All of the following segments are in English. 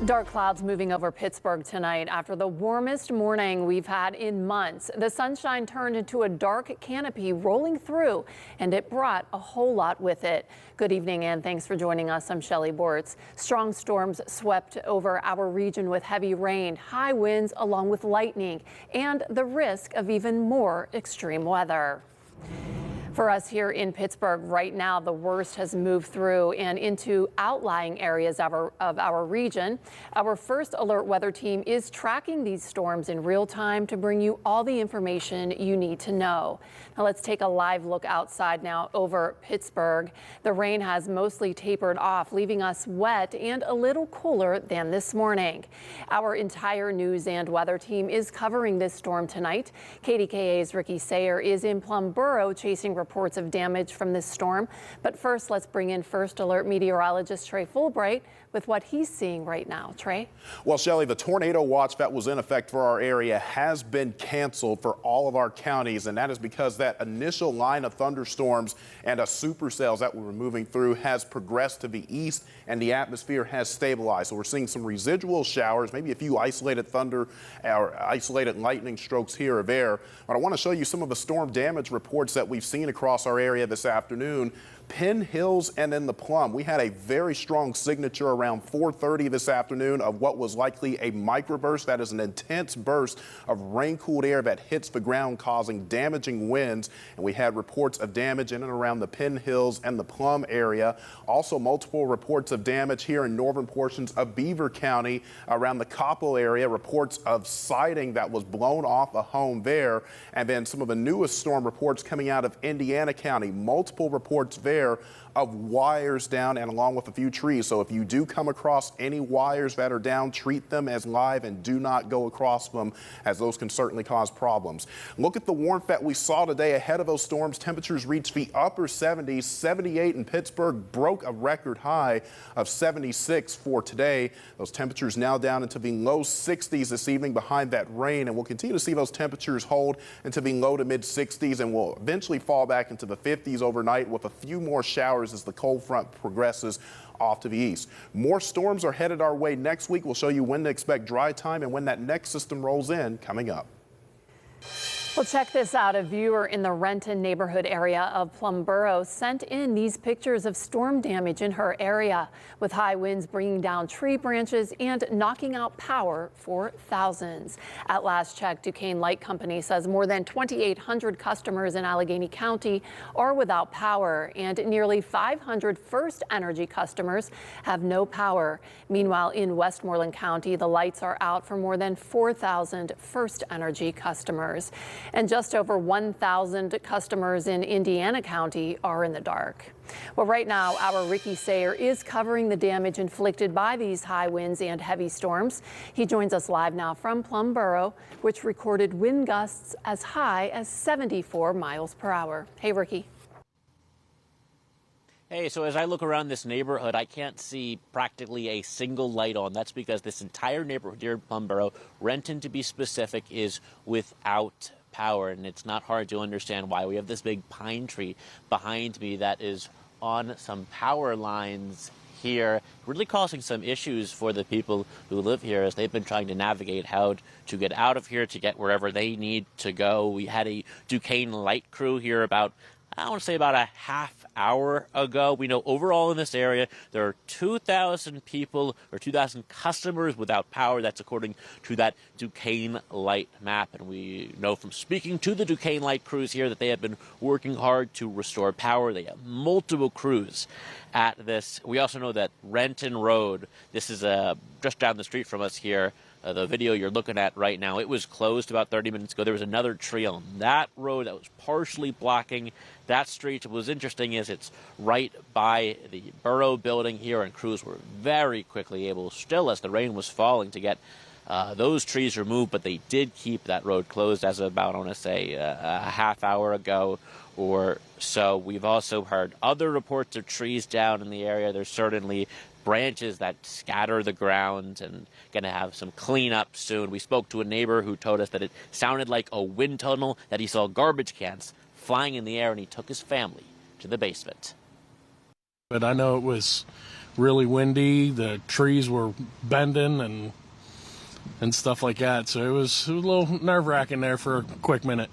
Dark clouds moving over Pittsburgh tonight after the warmest morning we've had in months. The sunshine turned into a dark canopy rolling through, and it brought a whole lot with it. Good evening and thanks for joining us. I'm Shelley Bortz. Strong storms swept over our region with heavy rain, high winds along with lightning, and the risk of even more extreme weather. For us here in Pittsburgh right now, the worst has moved through and into outlying areas of our region. Our first alert weather team is tracking these storms in real time to bring you all the information you need to know. Now let's take a live look outside now over Pittsburgh. The rain has mostly tapered off, leaving us wet and a little cooler than this morning. Our entire news and weather team is covering this storm tonight. KDKA's Ricky Sayer is in Plum chasing reports of damage from this storm. But first, let's bring in First Alert meteorologist Trey Fulbright with what he's seeing right now. Trey? Well, Shelley, the tornado watch that was in effect for our area has been canceled for all of our counties, and that is because that initial line of thunderstorms and supercells that we were moving through has progressed to the east and the atmosphere has stabilized. So we're seeing some residual showers, maybe a few isolated thunder or isolated lightning strokes here or there. But I want to show you some of the storm damage reports that we've seen across our area this afternoon. Penn Hills and then the Plum. We had a very strong signature around 4:30 this afternoon of what was likely a microburst. That is an intense burst of rain-cooled air that hits the ground, causing damaging winds. And we had reports of damage in and around the Penn Hills and the Plum area. Also, multiple reports of damage here in northern portions of Beaver County around the Coppell area. Reports of siding that was blown off a home there. And then some of the newest storm reports coming out of Indiana County. Multiple reports there of wires down and along with a few trees. So if you do come across any wires that are down, treat them as live and do not go across them, as those can certainly cause problems. Look at the warmth that we saw today ahead of those storms. Temperatures reached the upper 70s. 78 in Pittsburgh broke a record high of 76 for today. Those temperatures now down into the low 60s this evening behind that rain, and we'll continue to see those temperatures hold into the low to mid 60s and will eventually fall back into the 50s overnight with a few more showers as the cold front progresses off to the east. More storms are headed our way next week. We'll show you when to expect dry time and when that next system rolls in coming up. Well, check this out. A viewer in the Renton neighborhood area of Plum sent in these pictures of storm damage in her area, with high winds bringing down tree branches and knocking out power for thousands. At last check, Duquesne Light Company says more than 2,800 customers in Allegheny County are without power, and nearly 500 First Energy customers have no power. Meanwhile, in Westmoreland County, the lights are out for more than 4,000 First Energy customers. And just over 1,000 customers in Indiana County are in the dark. Well, right now, our Ricky Sayer is covering the damage inflicted by these high winds and heavy storms. He joins us live now from Plum, which recorded wind gusts as high as 74 miles per hour. Hey, Ricky. Hey, so as I look around this neighborhood, I can't see practically a single light on. That's because this entire neighborhood here in Plum, Renton to be specific, is without power, and it's not hard to understand why. We have this big pine tree behind me that is on some power lines here, really causing some issues for the people who live here as they've been trying to navigate how to get out of here to get wherever they need to go. We had a Duquesne Light crew here about, I want to say, about a half hour ago. We know overall in this area there are 2,000 people or 2,000 customers without power. That's according to that Duquesne Light map. And we know from speaking to the Duquesne Light crews here that they have been working hard to restore power. They have multiple crews at this. We also know that Renton Road, this is just down the street from us here. The video you're looking at right now, it was closed about 30 minutes ago. There was another tree on that road that was partially blocking that street. What was interesting is it's right by the Borough building here, and crews were very quickly able, still as the rain was falling, to get those trees removed, but they did keep that road closed as of about, I want to say, a half hour ago or so. We've also heard other reports of trees down in the area. There's certainly branches that scatter the ground and going to have some cleanup soon. We spoke to a neighbor who told us that it sounded like a wind tunnel, that he saw garbage cans flying in the air, and he took his family to the basement. But I know it was really windy. The trees were bending and stuff like that. So it was a little nerve-wracking there for a quick minute.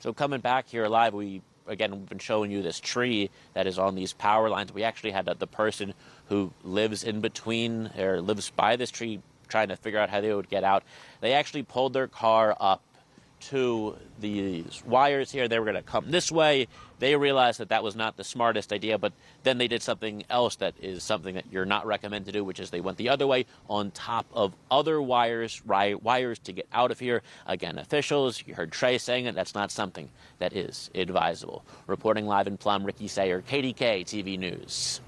So coming back here live, we've been showing you this tree that is on these power lines. We actually had the person who lives in between or lives by this tree trying to figure out how they would get out. They actually pulled their car up to these wires here. They were going to come this way. They realized that that was not the smartest idea, but then they did something else that is something that you're not recommended to do, which is they went the other way on top of other wires to get out of here. Again, officials, you heard Trey saying it, that's not something that is advisable. Reporting live in Plum, Ricky Sayer, KDKA-TV News.